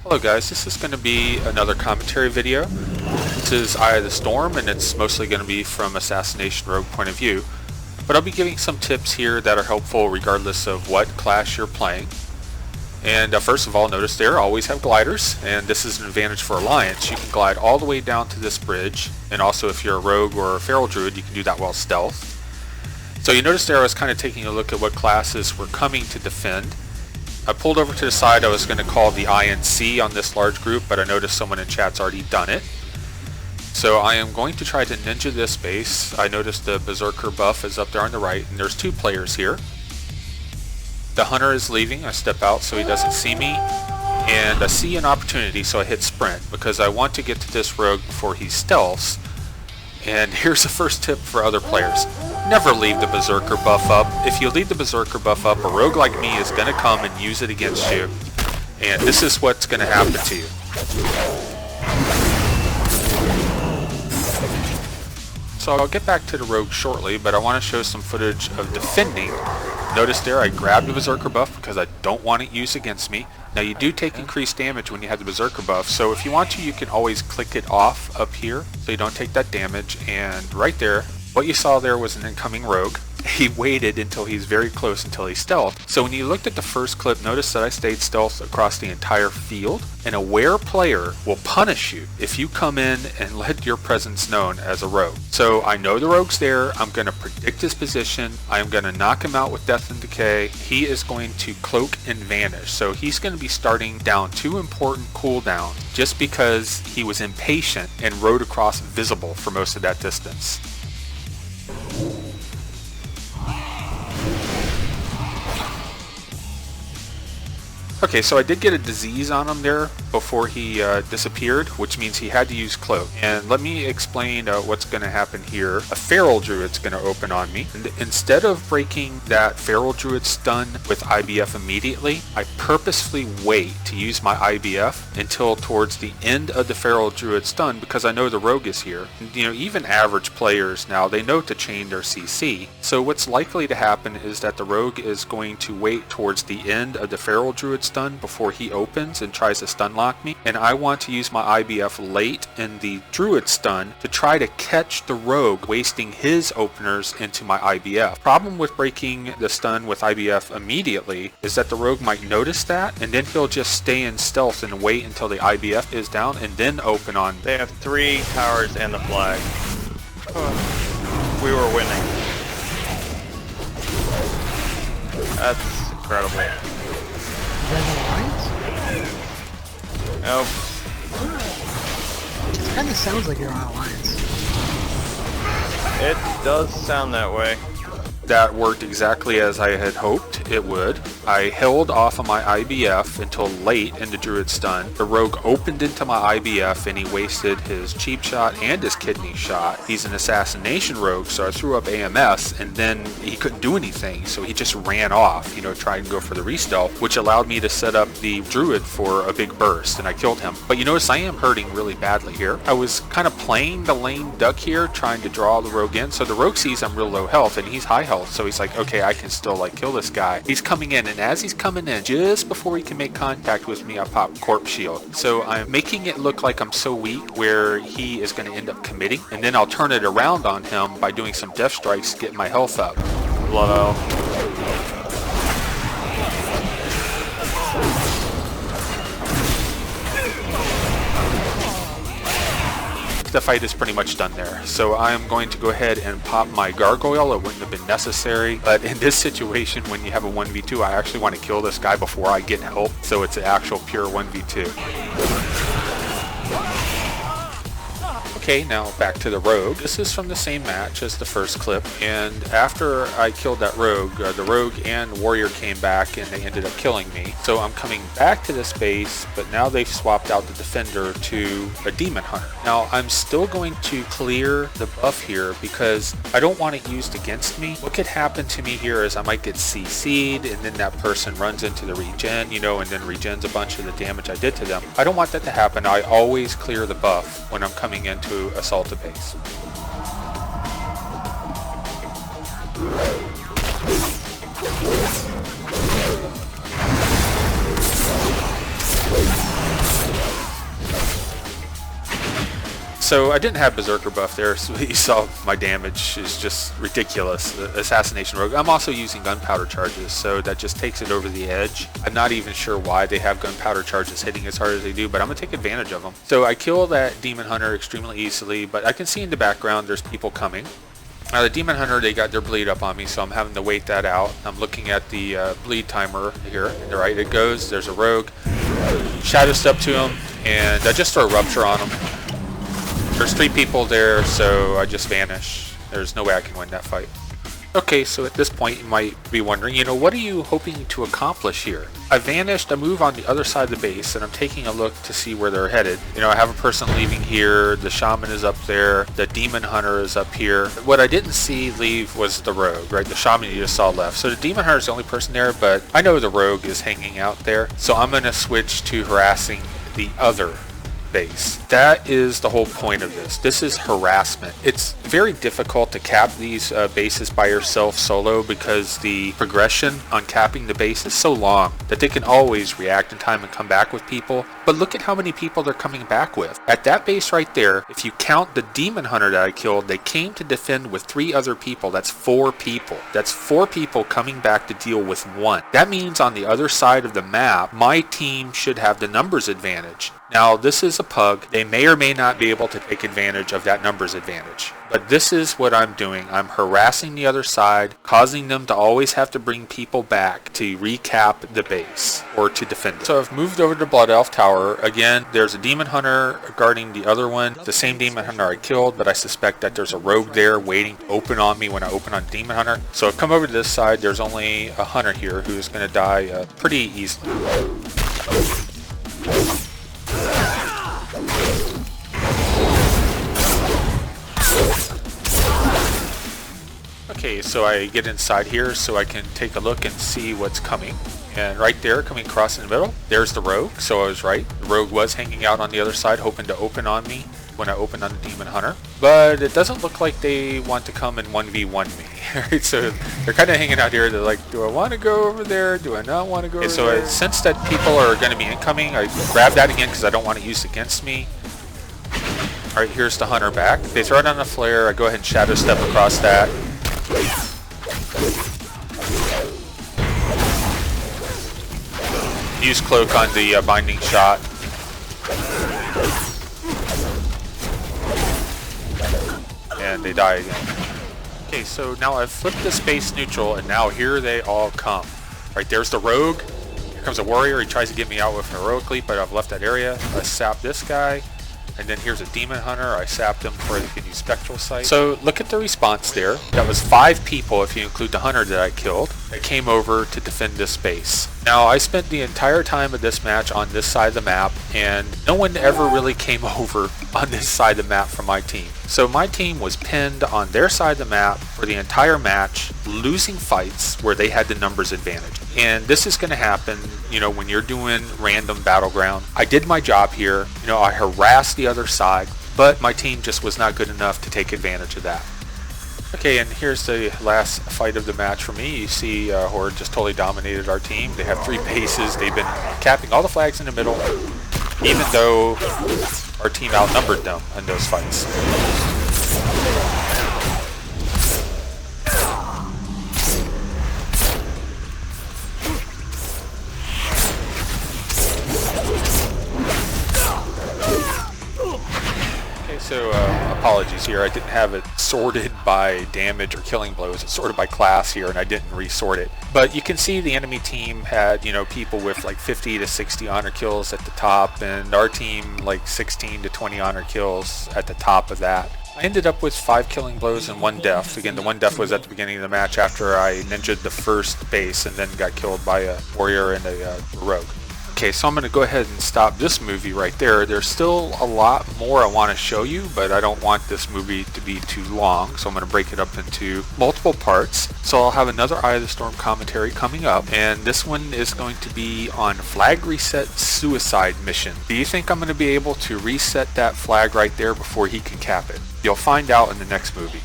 Hello guys, this is going to be another commentary video. This is Eye of the Storm and it's mostly going to be from Assassination Rogue point of view. But I'll be giving some tips here that are helpful regardless of what class you're playing. And first of all, notice there always have gliders, and this is an advantage for Alliance. You can glide all the way down to this bridge, and also if you're a rogue or a feral druid you can do that while stealth. So you notice there I was kind of taking a look at what classes were coming to defend. I pulled over to the side. I was going to call the INC on this large group, but I noticed someone in chat's already done it. So I am going to try to ninja this base. I noticed the Berserker buff is up there on the right, and there's two players here. The hunter is leaving. I step out so he doesn't see me, and I see an opportunity, so I hit sprint because I want to get to this rogue before he stealths. And here's the first tip for other players. Never leave the Berserker buff up. If you leave the Berserker buff up, a rogue like me is going to come and use it against you. And this is what's going to happen to you. So I'll get back to the rogue shortly, but I want to show some footage of defending. Notice there I grabbed the Berserker buff because I don't want it used against me. Now you do take increased damage when you have the Berserker buff, so if you want to you can always click it off up here so you don't take that damage. And right there, what you saw there was an incoming rogue. He waited until he's very close until he stealthed. So when you looked at the first clip, notice that I stayed stealth across the entire field. An aware player will punish you if you come in and let your presence known as a rogue. So I know the rogue's there. I'm going to predict his position. I'm going to knock him out with Death and Decay. He is going to cloak and vanish. So he's going to be starting down two important cooldowns just because he was impatient and rode across visible for most of that distance. Okay, so I did get a disease on him there before he disappeared, which means he had to use cloak. And let me explain what's going to happen here. A feral druid's going to open on me. And instead of breaking that feral druid stun with IBF immediately, I purposefully wait to use my IBF until towards the end of the feral druid stun because I know the rogue is here. And, you know, even average players now, they know to chain their CC. So what's likely to happen is that the rogue is going to wait towards the end of the feral druid stun before he opens and tries to stun lock me, and I want to use my IBF late in the druid stun to try to catch the rogue wasting his openers into my IBF. Problem with breaking the stun with IBF immediately is that the rogue might notice that and then he'll just stay in stealth and wait until the IBF is down and then open on. They have 3 towers and the flag. We were winning. That's incredible. Nope. It kind of sounds like you're on Alliance. It does sound that way. That worked exactly as I had hoped it would. I held off on my IBF until late in the druid stun. The rogue opened into my IBF and he wasted his cheap shot and his kidney shot. He's an assassination rogue, so I threw up AMS and then he couldn't do anything, so he just ran off, you know, tried to go for the re-stealth, which allowed me to set up the druid for a big burst and I killed him. But you notice I am hurting really badly here. I was kind of playing the lame duck here, trying to draw the rogue in, so the rogue sees I'm real low health and he's high health. So he's like, okay, I can still like kill this guy. He's coming in, and as he's coming in, just before he can make contact with me, I pop Corpse Shield. So I'm making it look like I'm so weak where he is going to end up committing, and then I'll turn it around on him by doing some death strikes to get my health up. Low. The fight is pretty much done there. So I'm going to go ahead and pop my gargoyle. It wouldn't have been necessary, but in this situation when you have a 1v2, I actually want to kill this guy before I get help, so it's an actual pure 1v2. Okay, now back to the rogue. This is from the same match as the first clip, and after I killed that rogue, the rogue and warrior came back and they ended up killing me. So I'm coming back to this base, but now they've swapped out the defender to a demon hunter. Now I'm still going to clear the buff here because I don't want it used against me. What could happen to me here is I might get CC'd and then that person runs into the regen, you know, and then regens a bunch of the damage I did to them. I don't want that to happen. I always clear the buff when I'm coming into assault a base. So I didn't have Berserker buff there, so you saw my damage is just ridiculous. The Assassination Rogue. I'm also using gunpowder charges, so that just takes it over the edge. I'm not even sure why they have gunpowder charges hitting as hard as they do, but I'm going to take advantage of them. So I kill that Demon Hunter extremely easily, but I can see in the background there's people coming. Now the Demon Hunter, they got their bleed up on me, so I'm having to wait that out. I'm looking at the bleed timer here, and right it goes. There's a rogue. Shadow step to him, and I just throw a rupture on him. There's 3 people there, so I just vanish. There's no way I can win that fight. Okay, so at this point you might be wondering, what are you hoping to accomplish here? I vanished, I move on the other side of the base, and I'm taking a look to see where they're headed. I have a person leaving here, the shaman is up there, the demon hunter is up here. What I didn't see leave was the rogue, right? The shaman you just saw left. So the demon hunter is the only person there, but I know the rogue is hanging out there. So I'm going to switch to harassing the other base. That is the whole point of this. This is harassment. It's very difficult to cap these bases by yourself solo because the progression on capping the base is so long that they can always react in time and come back with people. But look at how many people they're coming back with. At that base right there, if you count the demon hunter that I killed, they came to defend with 3 other people. That's 4 people. That's 4 people coming back to deal with 1. That means on the other side of the map, my team should have the numbers advantage. Now, this is a pug. They may or may not be able to take advantage of that numbers advantage. But this is what I'm doing. I'm harassing the other side, causing them to always have to bring people back to recap the base or to defend it. So I've moved over to Blood Elf Tower. Again, there's a demon hunter guarding the other one. The same demon hunter I killed, but I suspect that there's a rogue there waiting to open on me when I open on demon hunter. So I've come over to this side. There's only a hunter here who's going to die pretty easily. Okay, so I get inside here so I can take a look and see what's coming. And right there, coming across in the middle, there's the rogue. So I was right. The rogue was hanging out on the other side, hoping to open on me when I opened on the demon hunter. But it doesn't look like they want to come and 1v1 me. Right? So they're kind of hanging out here. They're like, do I want to go over there? Do I not want to go over there? So I sense that people are going to be incoming. I grab that again because I don't want it used against me. Alright, here's the hunter back. They throw it on a flare. I go ahead and shadow step across that. Use cloak on the binding shot. And they die again. Okay, so now I've flipped the space neutral, and now here they all come. Right, there's the rogue. Here comes a warrior. He tries to get me out with heroically, but I've left that area. I sap this guy. And then here's a demon hunter. I sapped him before they can use spectral sight. So look at the response there. That was 5 people, if you include the hunter that I killed, that came over to defend this base. Now I spent the entire time of this match on this side of the map, and no one ever really came over on this side of the map from my team. So my team was pinned on their side of the map for the entire match, losing fights where they had the numbers advantage. And this is going to happen, when you're doing random battleground. I did my job here. I harassed the other side, but my team just was not good enough to take advantage of that. Okay, and here's the last fight of the match for me. You see Horde just totally dominated our team. They have 3 bases. They've been capping all the flags in the middle, even though our team outnumbered them in those fights. So apologies here, I didn't have it sorted by damage or killing blows. It's sorted by class here, and I didn't resort it. But you can see the enemy team had, people with like 50 to 60 honor kills at the top, and our team like 16 to 20 honor kills at the top of that. I ended up with 5 killing blows and 1 death. Again, the 1 death was at the beginning of the match after I ninja'd the first base and then got killed by a warrior and a rogue. Okay, so I'm going to go ahead and stop this movie right there. There's still a lot more I want to show you, but I don't want this movie to be too long, so I'm going to break it up into multiple parts. So I'll have another Eye of the Storm commentary coming up, and this one is going to be on Flag Reset Suicide Mission. Do you think I'm going to be able to reset that flag right there before he can cap it? You'll find out in the next movie.